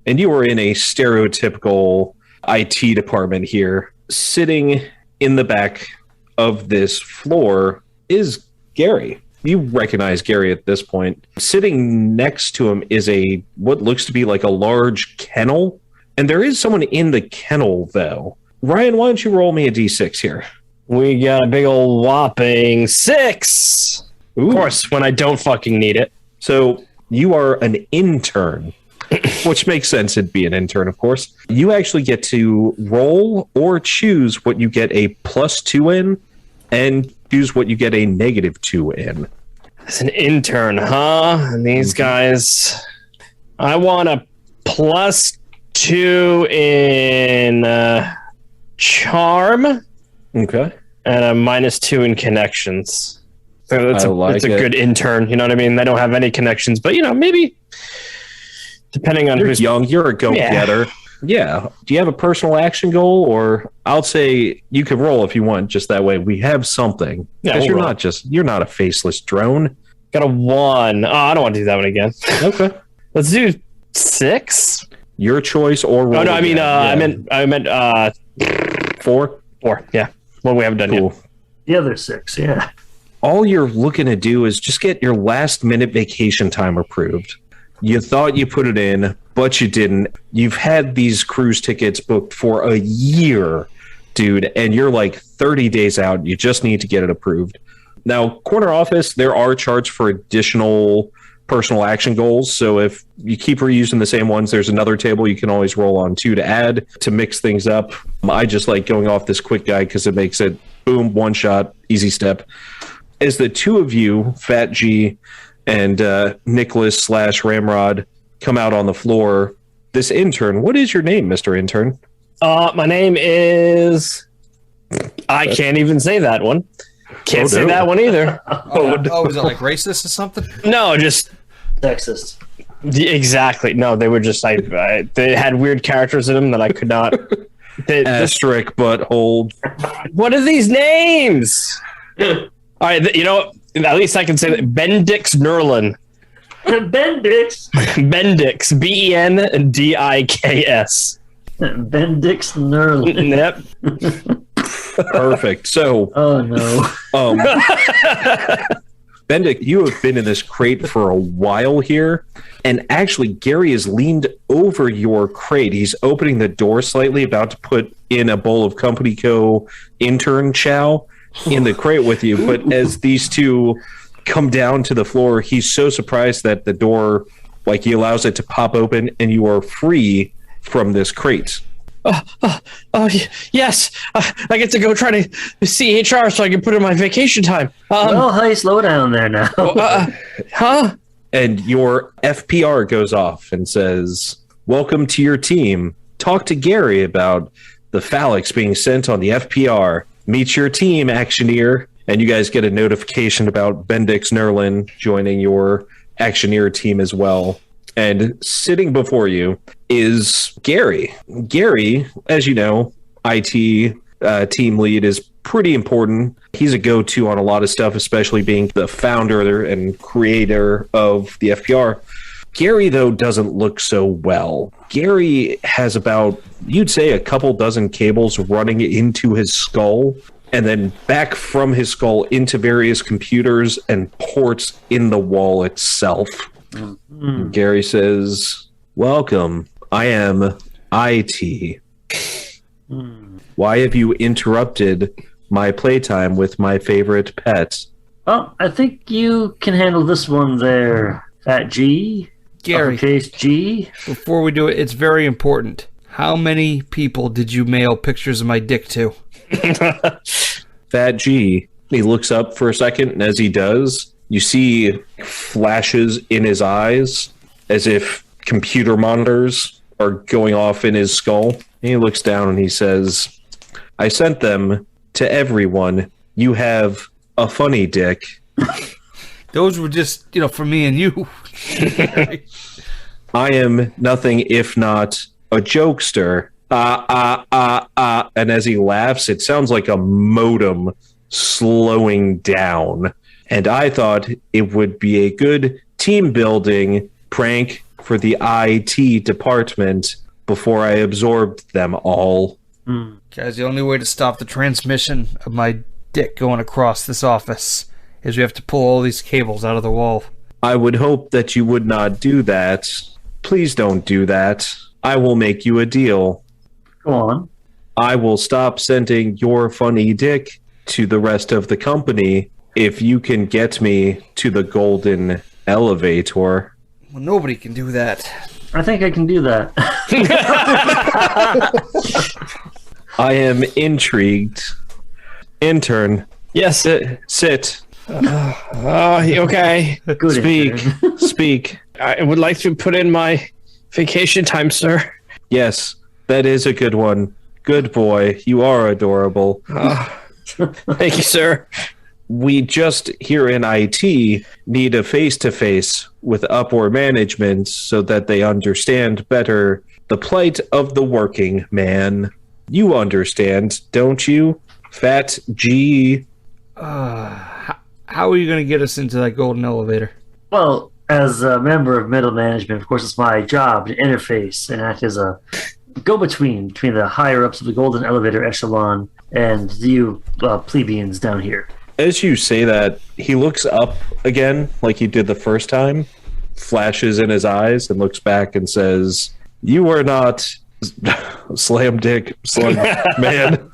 C: And you were in a stereotypical IT department here. Sitting in the back of this floor is Gary. You recognize Gary at this point. Sitting next to him is what looks to be a large kennel. And there is someone in the kennel, though. Ryan, why don't you roll me a d6 here?
F: We got a big old whopping 6. Ooh. Of course, when I don't fucking need it.
C: So you are an intern, which makes sense. It'd be an intern, of course. You actually get to roll or choose what you get a +2 in and choose what you get a -2 in.
F: As an intern, huh? And these guys, I want a +2 in charm.
C: Okay.
F: And a -2 in connections. So it's a good intern, you know what I mean? They don't have any connections, but maybe depending on who's
C: young, you're a go-getter. Yeah. Do you have a personal action goal? Or I'll say you can roll if you want, just that way we have something.
F: Yeah,
C: because you're not a faceless drone.
F: Got a 1. Oh, I don't want to do that one again.
C: Okay.
F: Let's do 6.
C: Your choice or roll.
F: Oh no, I mean I meant
C: 4.
F: 4, yeah. Well, we haven't done yet.
E: The other 6, yeah.
C: All you're looking to do is just get your last minute vacation time approved. You thought you put it in, but you didn't. You've had these cruise tickets booked for a year, dude, and you're 30 days out. You just need to get it approved. Now, corner office, there are charges for additional personal action goals. So if you keep reusing the same ones, there's another table you can always roll on to add to mix things up. I just like going off this quick guide because it makes it boom, one shot, easy step. As the two of you, Fat G and Nicholas / Ramrod, come out on the floor, this intern, what is your name, Mr. Intern?
F: My name is... I can't even say that one. Can't say that one either.
D: Is it like racist or something?
F: No, just...
E: Sexist.
F: Exactly. No, they were just... they had weird characters in them that I could not...
C: Asterisk, butthole.
F: What are these names? All right, you know, at least I can say that. Bendix Nerlin.
E: Bendix.
F: Bendix. Bendiks.
E: Bendix Nerlin.
F: Yep.
C: Perfect. So,
E: oh no.
C: Bendick, you have been in this crate for a while here, and actually Gary has leaned over your crate. He's opening the door slightly, about to put in a bowl of Company Co. intern chow in the crate with you. But as these two come down to the floor, he's so surprised that the door, like, he allows it to pop open, and you are free from this crate.
F: Yes. I get to go try to see HR so I can put in my vacation time.
E: Well, hey, slow down there now.
F: Huh?
C: And your FPR goes off and says, "Welcome to your team. Talk to Gary about the phallics being sent on the FPR. Meet your team, Actioneer." And you guys get a notification about Bendix Nerlin joining your Actioneer team as well. And sitting before you is Gary. Gary, as you know, IT team lead, is pretty important. He's a go-to on a lot of stuff, especially being the founder and creator of the FPR. Gary, though, doesn't look so well. Gary has about, you'd say, a couple dozen cables running into his skull, and then back from his skull into various computers and ports in the wall itself. Mm-hmm. Gary says, "Welcome. I am IT. Why have you interrupted my playtime with my favorite pet?"
E: Well, I think you can handle this one there, Fat G.
D: Gary,
E: uppercase G.
D: Before we do it, it's very important. How many people did you mail pictures of my dick to?
C: Fat G, he looks up for a second, and as he does, you see flashes in his eyes as if computer monitors are going off in his skull. And he looks down and he says, "I sent them to everyone. You have a funny dick."
D: Those were just, for me and you.
C: "I am nothing if not a jokester. And as he laughs, it sounds like a modem slowing down. And I thought it would be a good team building prank for the IT department before I absorbed them all."
D: Guys, the only way to stop the transmission of my dick going across this office is we have to pull all these cables out of the wall.
C: "I would hope that you would not do that. Please don't do that. I will make you a deal.
E: Go on.
C: I will stop sending your funny dick to the rest of the company if you can get me to the golden elevator."
D: Well, nobody can do that.
E: I think I can do that.
C: "I am intrigued. Intern."
F: Yes.
C: Sit.
F: Okay.
E: Good
C: Speak. Speak.
F: I would like to put in my vacation time, sir.
C: "Yes, that is a good one. Good boy. You are adorable."
F: Thank you, sir.
C: "We just here in IT need a face-to-face with upper management so that they understand better the plight of the working man. You understand, don't you, Fat G?"
D: How are you going to get us into that golden elevator?
E: Well, as a member of middle management, of course, it's my job to interface and act as a go-between between the higher-ups of the golden elevator echelon and you plebeians down here.
C: As you say that, he looks up again like he did the first time, flashes in his eyes, and looks back and says, "You are not slam man.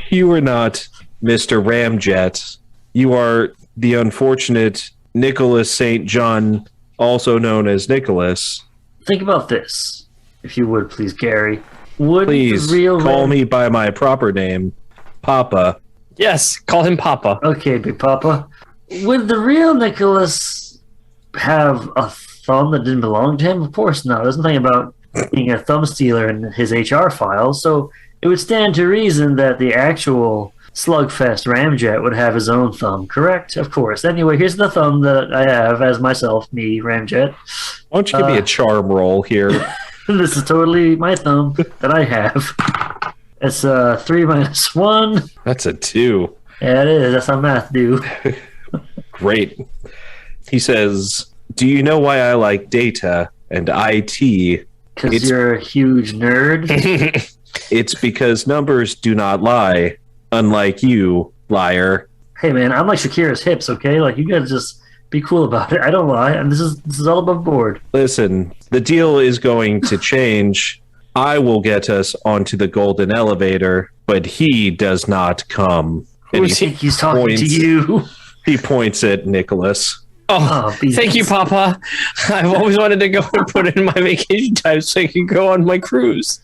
C: You are not Mr. Ramjet. You are the unfortunate Nicholas St. John also known as Nicholas.
E: Think about this, if you would, please, Gary. Would
C: Please
E: the real
C: call me by my proper name, Papa.
F: Yes, call him Papa.
E: Okay, Big Papa. Would the real Nicholas have a thumb that didn't belong to him? Of course not. There's nothing about being a thumb stealer in his HR files, so it would stand to reason that the actual Slugfest Ramjet would have his own thumb, correct? Of course. Anyway, here's the thumb that I have as myself, me, Ramjet.
C: Why don't you give me a charm roll here?
E: This is totally my thumb that I have. It's 3 minus 1.
C: That's a 2.
E: Yeah, it is. That's how math do.
C: Great. He says, do you know why I like data and IT?
E: Because you're a huge nerd.
C: It's because numbers do not lie, unlike you, liar.
E: Hey, man, I'm like Shakira's hips, okay? Like, you gotta just be cool about it. I don't lie, and this is all above board.
C: Listen, the deal is going to change. I will get us onto the golden elevator, but he does not come.
E: Who do you think he's talking to you?
C: He points at Nicholas.
F: Oh, thank you, Papa. I've always wanted to go and put in my vacation time so I can go on my cruise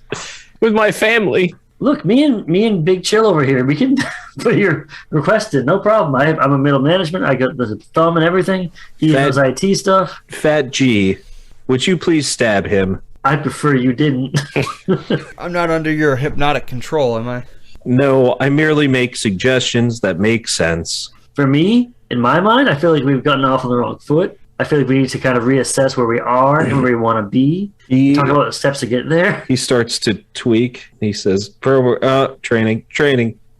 F: with my family.
E: Look, me and Big Chill over here, we can put your request in. No problem. I'm a middle management. I got the thumb and everything. He knows IT stuff.
C: Fat G, would you please stab him?
E: I prefer you didn't.
D: I'm not under your hypnotic control, am I?
C: No, I merely make suggestions that make sense.
E: For me, in my mind, I feel like we've gotten off on the wrong foot. I feel like we need to kind of reassess where we are and where we want to be. Talk about the steps to get there.
C: He starts to tweak. He says, training,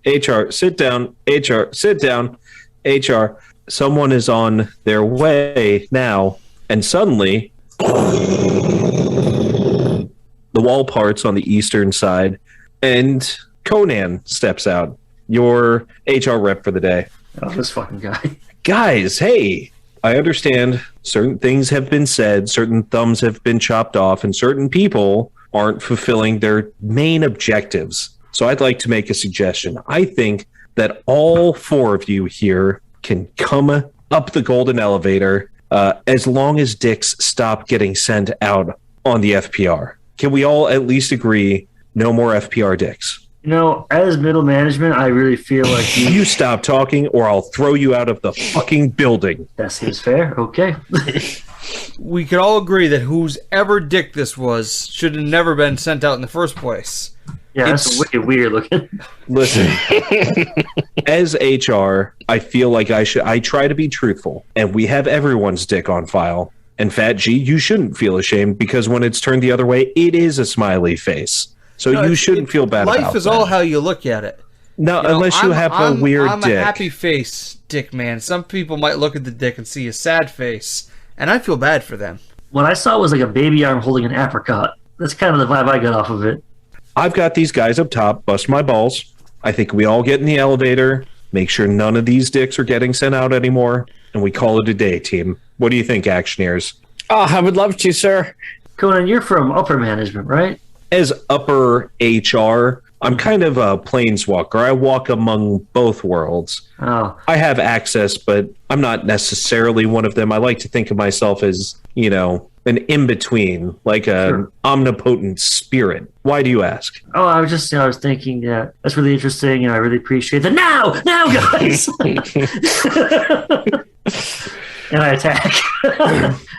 C: HR, sit down, HR, sit down, HR. Someone is on their way now. And suddenly, the wall parts on the eastern side, and Conan steps out, your HR rep for the day.
E: Oh, this fucking guy.
C: Guys, hey, I understand certain things have been said, certain thumbs have been chopped off, and certain people aren't fulfilling their main objectives. So I'd like to make a suggestion. I think that all 4 of you here can come up the golden elevator as long as dicks stop getting sent out on the FPR. Can we all at least agree no more FPR dicks?
E: You know, as middle management, I really feel like
C: you stop talking or I'll throw you out of the fucking building.
E: That seems fair. Okay.
D: We could all agree that whose ever dick this was should have never been sent out in the first place.
E: Yeah, that's wicked weird looking.
C: Listen, as HR, I feel like I try to be truthful, and we have everyone's dick on file. And Fat G, you shouldn't feel ashamed because when it's turned the other way, it is a smiley face. So you shouldn't feel bad about it.
D: Life is all how you look at it.
C: No, unless you have a weird dick.
D: I'm a happy face dick man. Some people might look at the dick and see a sad face, and I feel bad for them.
E: What I saw was like a baby arm holding an apricot. That's kind of the vibe I got off of it.
C: I've got these guys up top, bust my balls. I think we all get in the elevator, make sure none of these dicks are getting sent out anymore, and we call it a day, team. What do you think, Actioneers?
F: Oh, I would love to, sir.
E: Conan, you're from upper management, right?
C: As upper HR, I'm kind of a planeswalker. I walk among both worlds.
E: Oh.
C: I have access, but I'm not necessarily one of them. I like to think of myself as, you know, an in-between, like an omnipotent spirit. Why do you ask?
E: Oh, I was thinking that that's really interesting, and I really appreciate that. Now, guys! And I attack.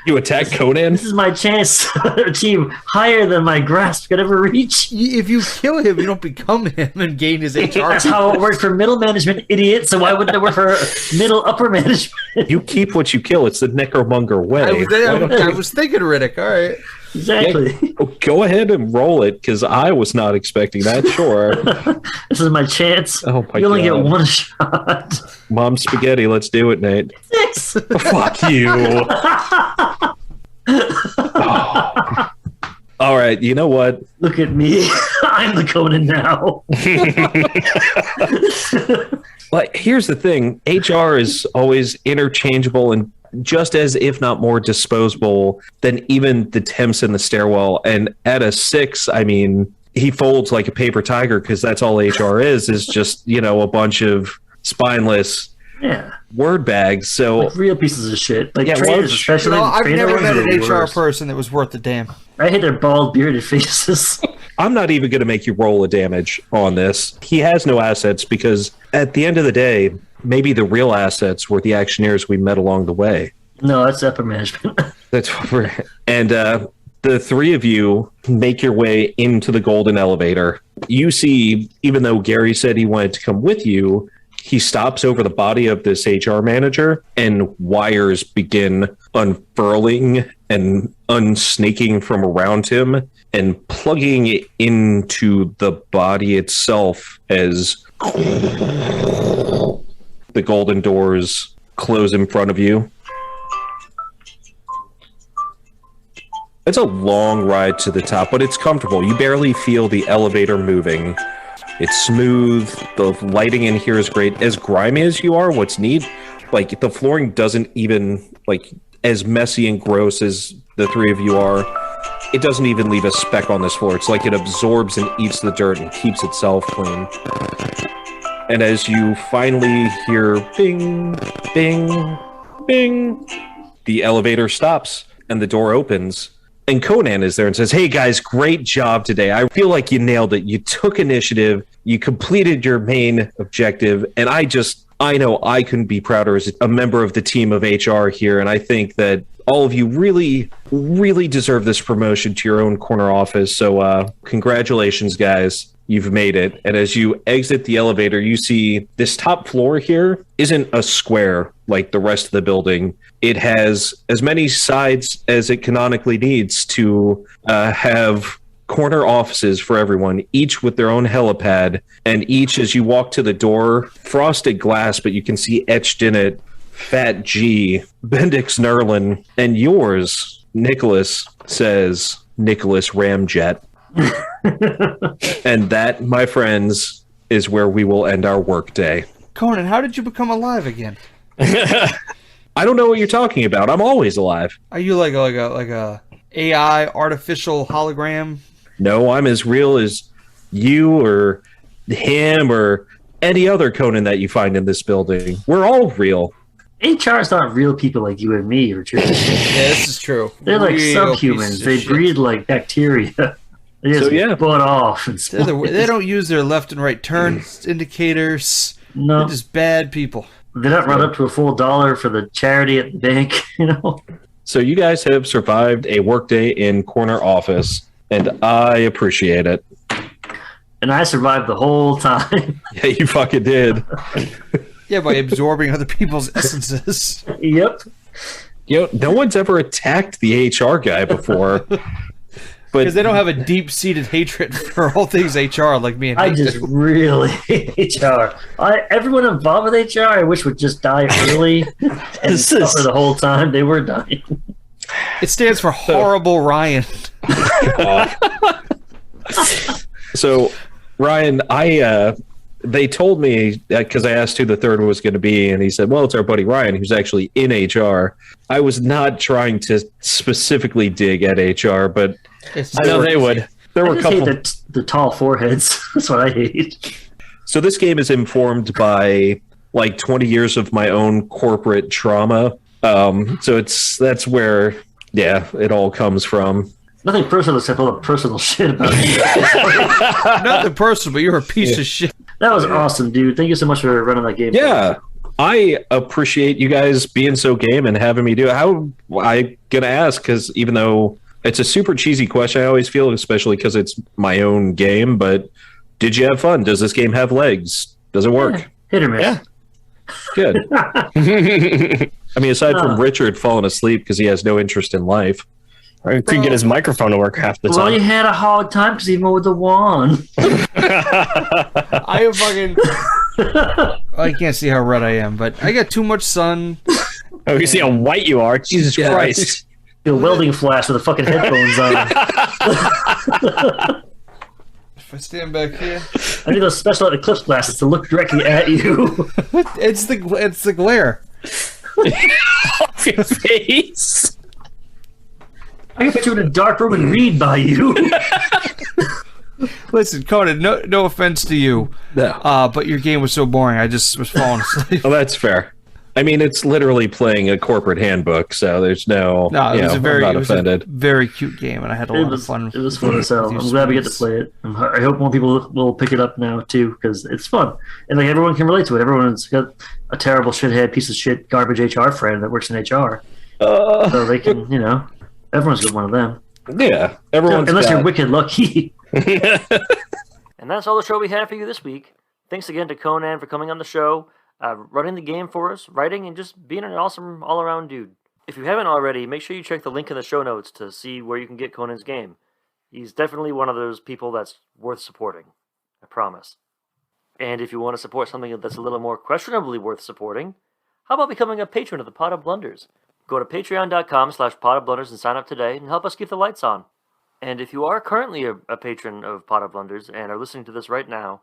C: You attack Conan?
E: This is my chance to achieve higher than my grasp could ever reach.
D: If you kill him, you don't become him and gain his HR.
E: That's how it worked for middle management, idiot. So why wouldn't it work for middle upper management?
C: You keep what you kill. It's the Necromonger way.
D: I was thinking, Riddick. All right.
E: Exactly.
C: Yeah, go ahead and roll it, because I was not expecting that. Sure.
E: This is my chance.
C: Oh my God.
E: You only get one shot.
C: Mom spaghetti. Let's do it, Nate.
E: 6.
C: Fuck you. Oh. All right. You know what?
E: Look at me. I'm the Conan now.
C: Like, here's the thing. HR is always interchangeable and just as, if not more, disposable than even the temps in the stairwell. And at a 6, I mean, he folds like a paper tiger because that's all HR is just, you know, a bunch of spineless
E: Yeah.
C: word bags. So
E: Like real pieces of shit. Like
C: Yeah,
E: trainers,
C: well,
E: especially.
D: I've
E: trainer
D: never
E: ones
D: met
E: are
D: an
E: the
D: HR
E: worst.
D: person that was worth the damn.
E: I hate their bald, bearded faces.
C: I'm not even going to make you roll a damage on this. He has no assets because at the end of the day, maybe the real assets were the Actioneers we met along the way.
E: No, that's upper management.
C: That's what we're, and the three of you make your way into the golden elevator. You see, even though Gary said he wanted to come with you, he stops over the body of this HR manager and wires begin unfurling and unsnaking from around him and plugging it into the body itself as the golden doors close in front of you. It's a long ride to the top, but it's comfortable. You barely feel the elevator moving. It's smooth. The lighting in here is great. As grimy as you are, what's neat, like the flooring doesn't even, like, as messy and gross as the three of you are, it doesn't even leave a speck on this floor. It's like it absorbs and eats the dirt and keeps itself clean. And as you finally hear bing, bing, bing, the elevator stops and the door opens. And Conan is there and says, "Hey guys, great job today. I feel like you nailed it. You took initiative. You completed your main objective. And I know I couldn't be prouder as a member of the team of HR here. And I think that all of you really, really deserve this promotion to your own corner office. So congratulations, guys. You've made it." And as you exit the elevator, you see this top floor here isn't a square like the rest of the building. It has as many sides as it canonically needs to have corner offices for everyone, each with their own helipad, and each, as you walk to the door, frosted glass, but you can see etched in it Fat G, Bendix Nerlin, and yours, Nicholas, says Nicholas Ramjet. And that, my friends, is where we will end our workday.
D: Conan, how did you become alive again?
C: I don't know what you're talking about. I'm always alive.
D: Are you like a AI artificial hologram?
C: No, I'm as real as you or him or any other Conan that you find in this building. We're all real.
E: HR is not real people like you and me, Richard.
D: Yeah, this is true.
E: They're like
D: Real
E: subhumans.
D: pieces of
E: They
D: shit.
E: breed like bacteria. They just butt off. And
D: They don't use their left and right turn indicators.
E: No.
D: They're just bad people.
E: They don't run up to a full $1 for the charity at the bank, you know?
C: So you guys have survived a workday in corner office, and I appreciate it.
E: And I survived the whole time.
C: Yeah, you fucking did.
D: Yeah, by absorbing other people's essences.
E: Yep.
C: You know, no one's ever attacked the HR guy before.
D: Because they don't have a deep-seated hatred for all things HR like me and
E: I
D: Nate
E: just
D: do.
E: really hate HR. Everyone involved with HR, I wish would just die early and suffer the whole time they were dying.
D: It stands for Horrible Ryan.
C: So, Ryan, they told me, because I asked who the third was going to be, and he said, well, it's our buddy Ryan, who's actually in HR. I was not trying to specifically dig at HR, but
D: It's
F: I know they would.
C: there
E: I
C: were a
E: just
C: couple.
E: hate the tall foreheads. That's what I hate.
C: So this game is informed by like 20 years of my own corporate trauma. So that's where, yeah, it all comes from.
E: Nothing personal except all the personal shit about you.
D: Nothing personal, but you're a piece of shit.
E: That was awesome, dude. Thank you so much for running that game.
C: Yeah, I appreciate you guys being so game and having me do it. How I gonna ask, because even though it's a super cheesy question, I always feel, especially because it's my own game, but did you have fun? Does this game have legs? Does it work?
E: Yeah. Hit or miss.
F: Yeah.
C: Good. I mean, aside from Richard falling asleep because he has no interest in life.
F: Or he couldn't get his microphone to work half the
E: Well, you
F: time.
E: had a hard time because he mowed the lawn.
D: I am fucking... I can't see how red I am, but I got too much sun.
F: Oh, you see how white you are. Jesus
C: Yeah.
F: Christ.
E: The welding flash with the fucking headphones on.
D: If I stand back here...
E: I need those special eclipse glasses to look directly at you.
D: It's the glare.
F: Off your face.
E: I can put you in a dark room and read by you.
D: Listen, Conan, no offense to you,
C: No.
D: but your game was so boring, I just was falling asleep.
C: Well, that's fair. I mean, it's literally playing a corporate handbook, so there's no.
D: No, it was a
C: offended.
D: very cute game, and I had a lot of fun.
E: It was fun as hell. I'm glad we get to play it. I hope more people will pick it up now too, because it's fun, and like everyone can relate to it. Everyone's got a terrible shithead piece of shit garbage HR friend that works in HR, so they can, everyone's got one of them.
C: Yeah, everyone's
E: unless you're wicked lucky.
B: And that's all the show we have for you this week. Thanks again to Conan for coming on the show, running the game for us, writing, and just being an awesome all-around dude. If you haven't already, make sure you check the link in the show notes to see where you can get Conan's game. He's definitely one of those people that's worth supporting. I promise. And if you want to support something that's a little more questionably worth supporting, how about becoming a patron of the Pot of Blunders? Go to patreon.com/potofblunders and sign up today and help us keep the lights on. And if you are currently a patron of Pot of Blunders and are listening to this right now,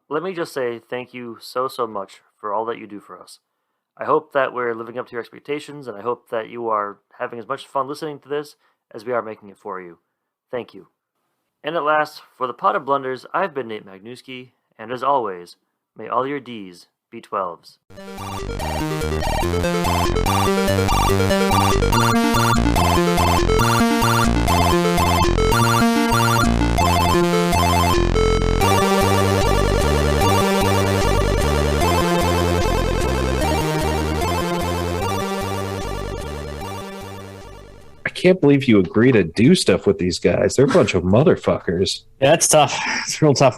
B: let me just say thank you so much for all that you do for us. I hope that we're living up to your expectations, and I hope that you are having as much fun listening to this as we are making it for you. Thank you. And at last, for the Pot of Blunders, I've been Nate Magnuski, and as always, may all your D's be 12s.
C: I can't believe you agree to do stuff with these guys. They're a bunch of motherfuckers.
F: Yeah, that's tough. It's real tough.